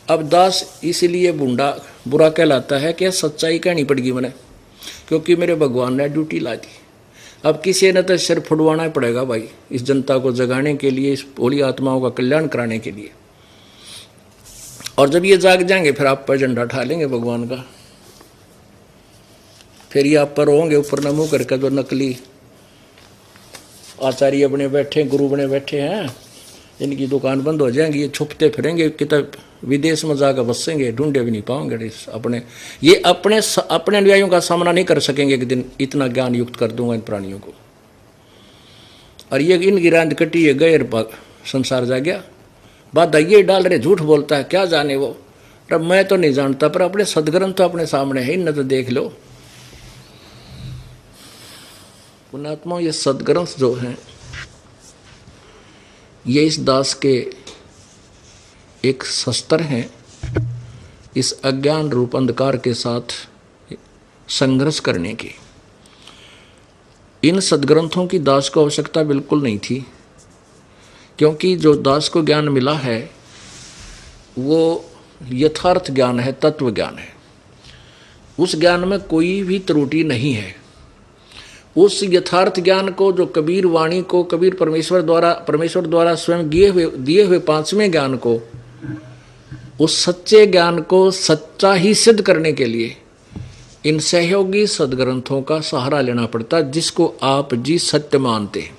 अब दास इसीलिए बूढ़ा बुरा कहलाता है कि सच्चाई कहनी पड़ेगी मैंने, क्योंकि मेरे भगवान ने ड्यूटी ला दी। अब किसी ने तो सिर फुड़वाना ही पड़ेगा भाई, इस जनता को जगाने के लिए, इस भोली आत्माओं का कल्याण कराने के लिए। और जब ये जाग जाएंगे फिर आप पर झंडा उठा लेंगे भगवान का। फिर ये आप पर होंगे ऊपर न मुँह करके, जो नकली आचार्य बने बैठे, गुरु बने बैठे हैं, इनकी दुकान बंद हो जाएंगी। ये छुपते फिरेंगे, किताब विदेश में जाकर बसेंगे, ढूंढे भी नहीं पाओगे। अपने अनुयायियों का सामना नहीं कर सकेंगे। एक दिन इतना ज्ञान युक्त कर दूंगा इन प्राणियों को। और ये इनकी रांद कटी, ये गैर संसार जा गया। बात ये डाल रहे, झूठ बोलता है, क्या जाने वो। अब मैं तो नहीं जानता, पर अपने सदग्रंथ तो अपने सामने है, इन्हें तो देख लो। पुण्यात्मा, ये सदग्रंथ जो हैं, ये इस दास के एक शस्त्र हैं, इस अज्ञान रूप अंधकार के साथ संघर्ष करने की। इन सदग्रंथों की दास को आवश्यकता बिल्कुल नहीं थी, क्योंकि जो दास को ज्ञान मिला है वो यथार्थ ज्ञान है, तत्व ज्ञान है। उस ज्ञान में कोई भी त्रुटि नहीं है। उस यथार्थ ज्ञान को, जो कबीर वाणी को, कबीर परमेश्वर द्वारा स्वयं दिए हुए पांचवें ज्ञान को, उस सच्चे ज्ञान को सच्चा ही सिद्ध करने के लिए इन सहयोगी सदग्रंथों का सहारा लेना पड़ता, जिसको आप जी सत्य मानते हैं।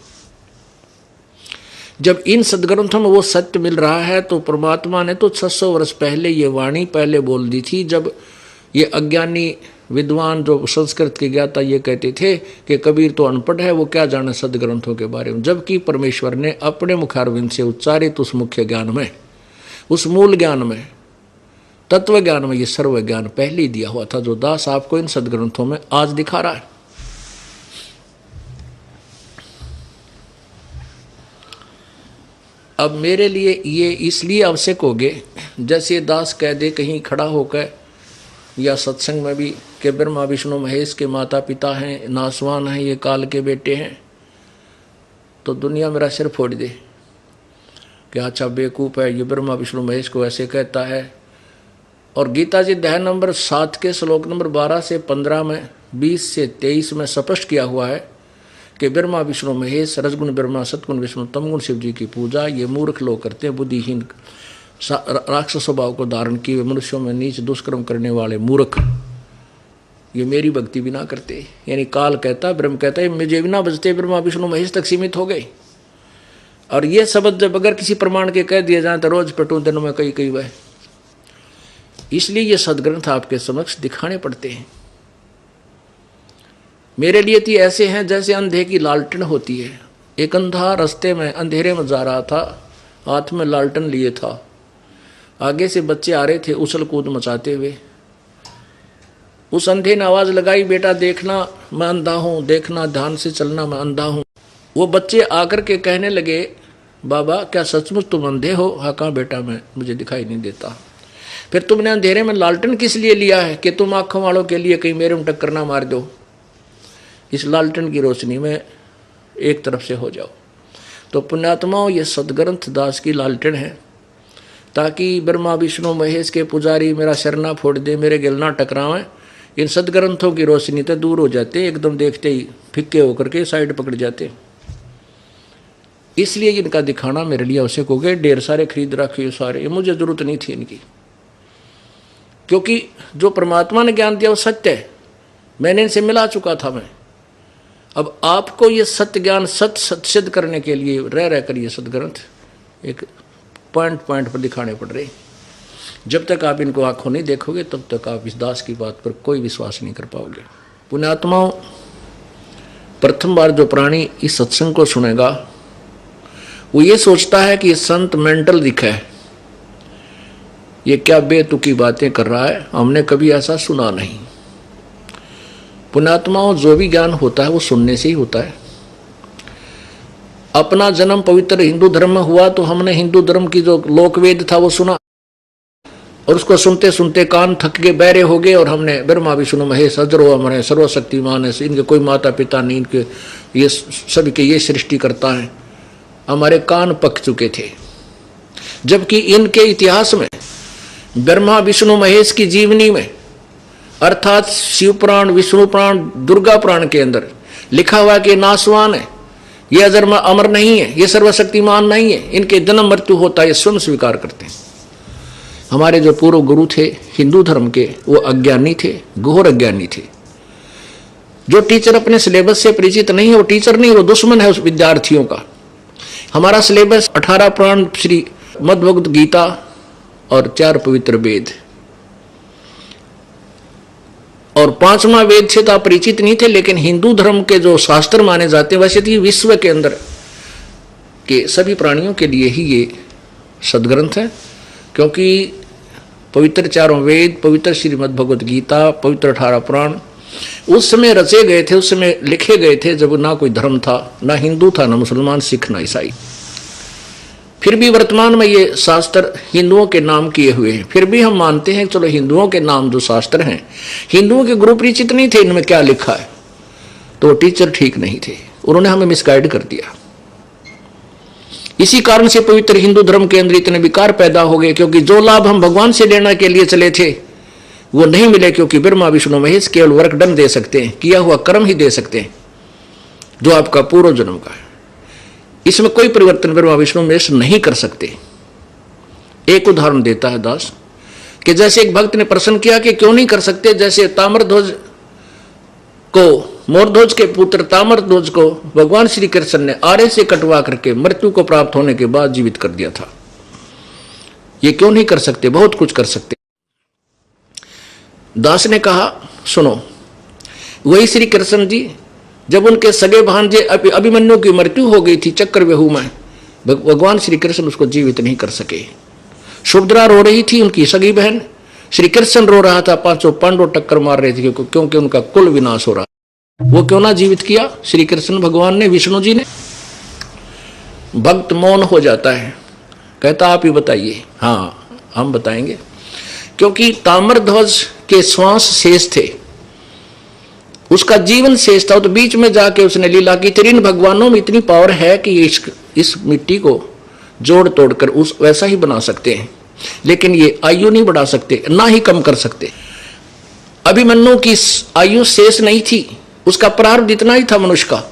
जब इन सदग्रंथों में वो सत्य मिल रहा है, तो परमात्मा ने तो 600 वर्ष पहले ये वाणी पहले बोल दी थी। जब ये अज्ञानी विद्वान जो संस्कृत के ज्ञाता ये कहते थे कि कबीर तो अनपढ़ है, वो क्या जाने सदग्रंथों के बारे में, जबकि परमेश्वर ने अपने मुखारविंद से उच्चारित उस मुख्य ज्ञान में, उस मूल ज्ञान में, तत्व ज्ञान में ये सर्व ज्ञान पहले ही दिया हुआ था, जो दास आपको इन सदग्रंथों में आज दिखा रहा है। अब मेरे लिए ये इसलिए आवश्यक हो गए, जैसे दास कह दे कहीं खड़ा होकर या सत्संग में भी कि ब्रह्मा विष्णु महेश के माता पिता हैं, नासवान हैं, ये काल के बेटे हैं, तो दुनिया मेरा सिर फोड़ दे कि अच्छा बेवकूफ है, ये ब्रह्मा विष्णु महेश को ऐसे कहता है। और गीता जी अध्याय नंबर 7 के श्लोक नंबर 12 से 15 में, 20 से 23 में स्पष्ट किया हुआ है कि ब्रह्मा विष्णु महेश, रजगुण ब्रह्मा, सतगुण विष्णु, तमगुण शिव जी की पूजा ये मूर्ख लोग करते हैं, बुद्धिहीन राक्षस स्वभाव को धारण किए मनुष्यों में नीच दुष्कर्म करने वाले मूर्ख, ये मेरी भक्ति भी ना करते। यानी काल कहता, ब्रह्म कहता है, मुझे भी ना बजते, ब्रह्मा विष्णु महेश तक सीमित हो गए। और ये शब्द जब अगर किसी प्रमाण के कह दिए जाए तो रोज पटू दिनों में कई कई वह। इसलिए ये सदग्रंथ आपके समक्ष दिखाने पड़ते हैं। मेरे लिए तो ऐसे हैं जैसे अंधे की लालटेन होती है। एक अंधा रास्ते में अंधेरे में जा रहा था, हाथ में लालटेन लिए था, आगे से बच्चे आ रहे थे उछल कूद मचाते हुए। उस अंधे ने आवाज लगाई, बेटा देखना मैं अंधा हूं, देखना ध्यान से चलना मैं अंधा हूं। वो बच्चे आकर के कहने लगे, बाबा क्या सचमुच तुम अंधे हो? हाँ कहा बेटा मैं, मुझे दिखाई नहीं देता। फिर तुमने अंधेरे में लालटेन किस लिए लिया है? कि तुम आंखों वालों के लिए कहीं मेरे में टक्कर ना मार दो, इस लालटेन की रोशनी में एक तरफ से हो जाओ। तो पुण्यात्माओं, ये सदग्रंथ दास की लालटेन है, ताकि ब्रह्मा विष्णु महेश के पुजारी मेरा सिर ना फोड़ दे, मेरे गिल ना टकरावें। इन सदग्रंथों की रोशनी तो दूर हो जाते, एकदम देखते ही फिक्के होकर के साइड पकड़ जाते। इसलिए इनका दिखाना मेरे लिए आवश्यक हो गए। ढेर सारे खरीद रखे सारे, मुझे जरूरत नहीं थी इनकी, क्योंकि जो परमात्मा ने ज्ञान दिया वो सत्य है, मैंने इनसे मिला चुका था मैं। अब आपको ये सत्य ज्ञान सत्य सिद्ध करने के लिए रह कर ये सदग्रंथ एक पॉइंट पर दिखाने पड़ रहे। जब तक आप इनको आंखों नहीं देखोगे तब तक आप इस दास की बात पर कोई विश्वास नहीं कर पाओगे। पुण्यात्माओं, प्रथम बार जो प्राणी इस सत्संग को सुनेगा वो ये सोचता है कि ये संत मेंटल दिखा है, ये क्या बेतुकी बातें कर रहा है, हमने कभी ऐसा सुना नहीं। पुण्यात्माओं, जो भी ज्ञान होता है वो सुनने से ही होता है। अपना जन्म पवित्र हिंदू धर्म में हुआ तो हमने हिंदू धर्म की जो लोकवेद था वो सुना, और उसको सुनते सुनते कान थक गए, बहरे हो गए, और हमने ब्रह्मा विष्णु महेश अजरो अमर है, सर्वशक्तिमान है, इनके कोई माता पिता नहीं, इनके ये सभी के ये सृष्टि करता है, हमारे कान पक चुके थे। जबकि इनके इतिहास में ब्रह्मा विष्णु महेश की जीवनी में अर्थात शिव पुराण, विष्णु पुराण, दुर्गा पुराण के अंदर लिखा हुआ कि नासवान है, ये अजर अमर नहीं है, ये सर्वशक्तिमान नहीं है, इनके जन्म मृत्यु होता है, ये स्वयं स्वीकार करते हैं। हमारे जो पूर्व गुरु थे हिंदू धर्म के, वो अज्ञानी थे, घोर अज्ञानी थे। जो टीचर अपने सिलेबस से परिचित नहीं है वो टीचर नहीं, वो दुश्मन है उस विद्यार्थियों का। हमारा सिलेबस 18 पुराण, श्री मद्भगवत गीता और 4 पवित्र वेद, और 5वां वेद से तो आप परिचित नहीं थे, लेकिन हिंदू धर्म के जो शास्त्र माने जाते हैं वैसे तो विश्व के अंदर के सभी प्राणियों के लिए ही ये सदग्रंथ है, क्योंकि पवित्र 4 वेद, पवित्र श्रीमद् भगवत गीता, पवित्र 18 पुराण उस समय रचे गए थे, उस समय लिखे गए थे जब ना कोई धर्म था, ना हिंदू था, ना मुसलमान, सिख, ना ईसाई। फिर भी वर्तमान में ये शास्त्र हिंदुओं के नाम किए हुए हैं। फिर भी हम मानते हैं चलो हिंदुओं के नाम जो शास्त्र हैं, हिंदुओं के गुरु परिचित नहीं थे इनमें क्या लिखा है, तो टीचर ठीक नहीं थे, उन्होंने हमें मिसगाइड कर दिया। इसी कारण से पवित्र हिंदू धर्म के अंदर इतने विकार पैदा हो गए, क्योंकि जो लाभ हम भगवान से लेने के लिए चले थे वो नहीं मिले, क्योंकि ब्रह्मा विष्णु महेश केवल वर्क डन दे सकते हैं, किया हुआ कर्म ही दे सकते हैं जो आपका पूर्व जन्म का है। इसमें कोई परिवर्तन ब्रह्मा विष्णु महेश नहीं कर सकते। एक उदाहरण देता है दास कि जैसे एक भक्त ने प्रश्न किया कि क्यों नहीं कर सकते, जैसे ताम्रध्वज को, मोरध्वज के पुत्र ताम्रध्वज को भगवान श्री कृष्ण ने आरे से कटवा करके मृत्यु को प्राप्त होने के बाद जीवित कर दिया था, ये क्यों नहीं कर सकते? बहुत कुछ कर सकते। दास ने कहा सुनो, वही श्री कृष्ण जी जब उनके सगे भांजे अभिमन्यु की मृत्यु हो गई थी चक्रव्यूह में, भगवान श्री कृष्ण उसको जीवित नहीं कर सके। सुभद्रा रो रही थी, उनकी सगी बहन, श्री कृष्ण रो रहा था, 5 पांडव टक्कर मार रहे थे क्योंकि उनका कुल विनाश हो रहा। वो क्यों ना जीवित किया श्री कृष्ण भगवान ने, विष्णु जी ने? भक्त मौन हो जाता है, कहता आप ही बताइए। हाँ हम बताएंगे, क्योंकि ताम्रध्वज के श्वास शेष थे, उसका जीवन शेष था, तो बीच में जाके उसने लीला की। तीन भगवानों में इतनी पावर है कि इस मिट्टी को जोड़ तोड़कर उस वैसा ही बना सकते हैं, लेकिन ये आयु नहीं बढ़ा सकते, ना ही कम कर सकते। अभिमन्यु की आयु शेष नहीं थी, उसका प्रारब्ध इतना ही था मनुष्य का,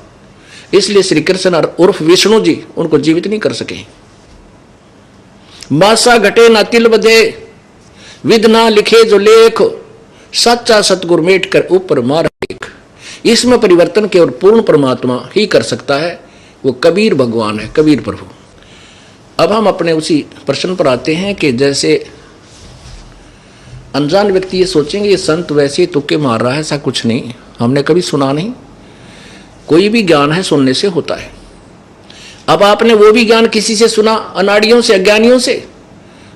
इसलिए श्री कृष्ण उर्फ विष्णु जी उनको जीवित नहीं कर सके। मासा घटे ना तिल बधे, विद ना लिखे जो लेख, सच्चा सतगुरु मेट कर ऊपर मार देख। इसमें परिवर्तन केवल पूर्ण परमात्मा ही कर सकता है, वो कबीर भगवान है, कबीर प्रभु। अब हम अपने उसी प्रश्न पर आते हैं कि जैसे अनजान व्यक्ति ये सोचेंगे ये संत वैसे तुक्के मार रहा है, ऐसा कुछ नहीं, हमने कभी सुना नहीं। कोई भी ज्ञान है सुनने से होता है। अब आपने वो भी ज्ञान किसी से सुना, अनाड़ियों से, अज्ञानियों से,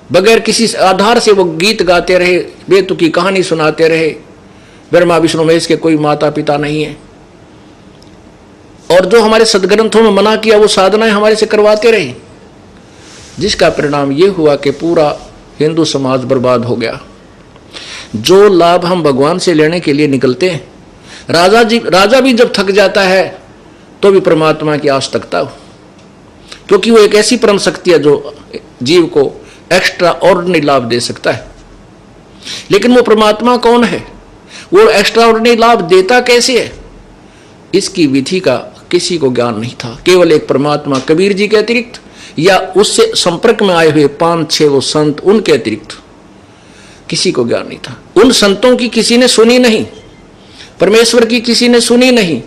बगैर किसी आधार से वो गीत गाते रहे, बेतुकी कहानी सुनाते रहे, ब्रह्मा विष्णु महेश के कोई माता पिता नहीं है, और जो हमारे सदग्रंथों में मना किया वो साधनाएं हमारे से करवाते रहे, जिसका परिणाम ये हुआ कि पूरा हिंदू समाज बर्बाद हो गया। जो लाभ हम भगवान से लेने के लिए निकलते हैं, राजा भी जब थक जाता है तो भी परमात्मा की आस तकता हो, क्योंकि वो एक ऐसी परम शक्ति है जो जीव को एक्स्ट्रा ऑर्डिनरी लाभ दे सकता है। लेकिन वो परमात्मा कौन है, वो एक्स्ट्रा ऑर्डिनरी लाभ देता कैसे है, इसकी विधि का किसी को ज्ञान नहीं था। केवल एक परमात्मा कबीर जी के अतिरिक्त या उससे संपर्क में आए हुए 5-6 वो संत, उनके अतिरिक्त किसी को ज्ञान नहीं था। उन संतों की किसी ने सुनी नहीं, परमेश्वर की किसी ने सुनी नहीं,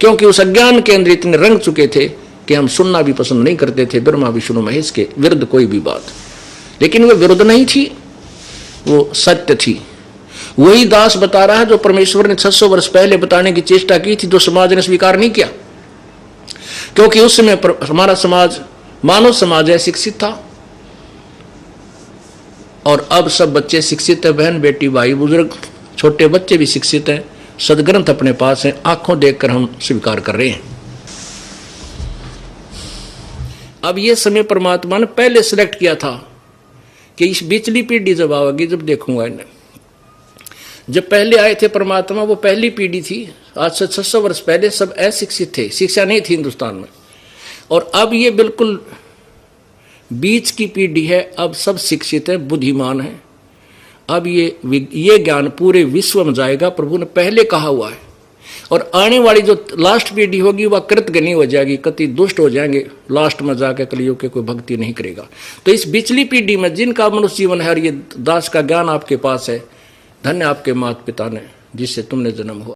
क्योंकि उस अज्ञान के अंदर इतने रंग चुके थे कि हम सुनना भी पसंद नहीं करते थे ब्रह्मा विष्णु महेश के विरुद्ध कोई भी बात। लेकिन वो विरुद्ध नहीं थी, वो सत्य थी। वही दास बता रहा है जो परमेश्वर ने 600 वर्ष पहले बताने की चेष्टा की थी, जो समाज ने स्वीकार नहीं किया, क्योंकि उस समय हमारा समाज मानव समाज है, शिक्षित था, और अब सब बच्चे शिक्षित है, बहन बेटी भाई बुजुर्ग छोटे बच्चे भी शिक्षित हैं, सदग्रंथ अपने पास हैं, आंखों देखकर हम स्वीकार कर रहे हैं। अब ये समय परमात्मा ने पहले सिलेक्ट किया था कि इस बिचली पीढ़ी जब आएगी, जब देखूंगा इन्हें। जब पहले आए थे परमात्मा, वो पहली पीढ़ी थी, आज से 600 वर्ष पहले सब अशिक्षित थे, शिक्षा नहीं थी हिंदुस्तान में। और अब ये बिल्कुल बीच की पीढ़ी है, अब सब शिक्षित है, बुद्धिमान है, अब ये ज्ञान पूरे विश्व में जाएगा, प्रभु ने पहले कहा हुआ है। और आने वाली जो लास्ट पीढ़ी होगी वह कृतघ्नी हो जाएगी, कति दुष्ट हो जाएंगे, लास्ट में जाकर कलियुग के कोई भक्ति नहीं करेगा। तो इस पिछली पीढ़ी में जिनका मनुष्य जीवन है और ये दास का ज्ञान आपके पास है, धन्य आपके माता पिता ने जिससे तुमने जन्म हुआ।